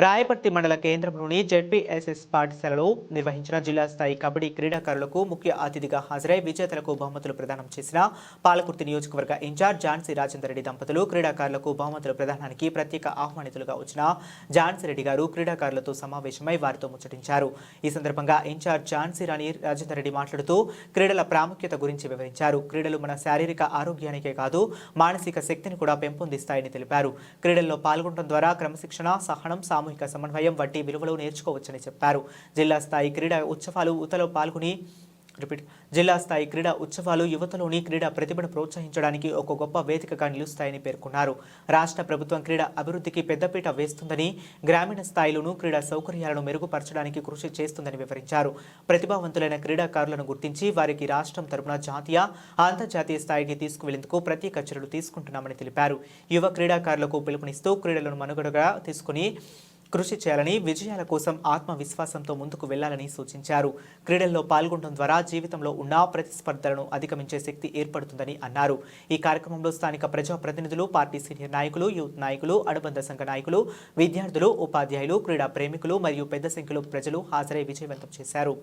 రాయపర్తి మండల కేంద్రంలోని జెడ్పీఎస్ఎస్ పాఠశాలలో నిర్వహించిన జిల్లా స్థాయి కబడ్డీ క్రీడాకారులకు ముఖ్య అతిథిగా హాజరై విజేతలకు బహుమతులు ప్రదానం చేసిన పాలకుర్తి నియోజకవర్గ ఇన్ఛార్జ్ ఝాన్సీ రాజేందర్ రెడ్డి దంపతులు క్రీడాకారులకు బహుమతుల ప్రదానానికి ప్రత్యేక ఆహ్వానితులుగా వచ్చిన ఝాన్సీ రెడ్డి గారు క్రీడాకారులతో సమావేశమై వారితో ముచ్చటించారు. ఈ సందర్భంగా ఇన్ఛార్జ్ ఝాన్సీ రాజేందర్ రెడ్డి మాట్లాడుతూ క్రీడల ప్రాముఖ్యత గురించి వివరించారు. క్రీడలు మన శారీరక ఆరోగ్యానికే కాదు మానసిక శక్తిని కూడా పెంపొందిస్తాయని తెలిపారు. క్రీడల్లో పాల్గొనడం ద్వారా క్రమశిక్షణ, సహనం, సామూహిక సమన్వయం వంటి విలువలు నేర్చుకోవచ్చని చెప్పారు. జిల్లా స్థాయి క్రీడా ఉత్సవాలు యువతలోని క్రీడా ప్రతిభను ప్రోత్సహించడానికి ఒక గొప్ప వేదికగా నిలుస్తాయని పేర్కొన్నారు. రాష్ట్ర ప్రభుత్వం క్రీడా అభివృద్ధికి పెద్దపీట వేస్తుందని, గ్రామీణ స్థాయిలోనూ క్రీడా సౌకర్యాలను మెరుగుపరచడానికి కృషి చేస్తుందని వివరించారు. ప్రతిభావంతులైన క్రీడాకారులను గుర్తించి వారికి రాష్ట్రం తరపున జాతీయ, అంతర్జాతీయ స్థాయికి తీసుకువెళ్లేందుకు ప్రత్యేక చర్యలు తీసుకుంటున్నామని తెలిపారు. యువ క్రీడాకారులకు పిలుపునిస్తూ క్రీడలను మనుగడగా తీసుకుని కృషి చేయాలని, విజయాల కోసం ఆత్మవిశ్వాసంతో ముందుకు వెళ్లాలని సూచించారు. క్రీడల్లో పాల్గొనడం ద్వారా జీవితంలో ఉన్న ప్రతిస్పర్ధలను అధిగమించే శక్తి ఏర్పడుతుందని అన్నారు. ఈ కార్యక్రమంలో స్థానిక ప్రజాప్రతినిధులు, పార్టీ సీనియర్ నాయకులు, యూత్ నాయకులు, అనుబంధ సంఘ నాయకులు, విద్యార్థులు, ఉపాధ్యాయులు, క్రీడా ప్రేమికులు మరియు పెద్ద సంఖ్యలో ప్రజలు హాజరై విజయవంతం చేశారు.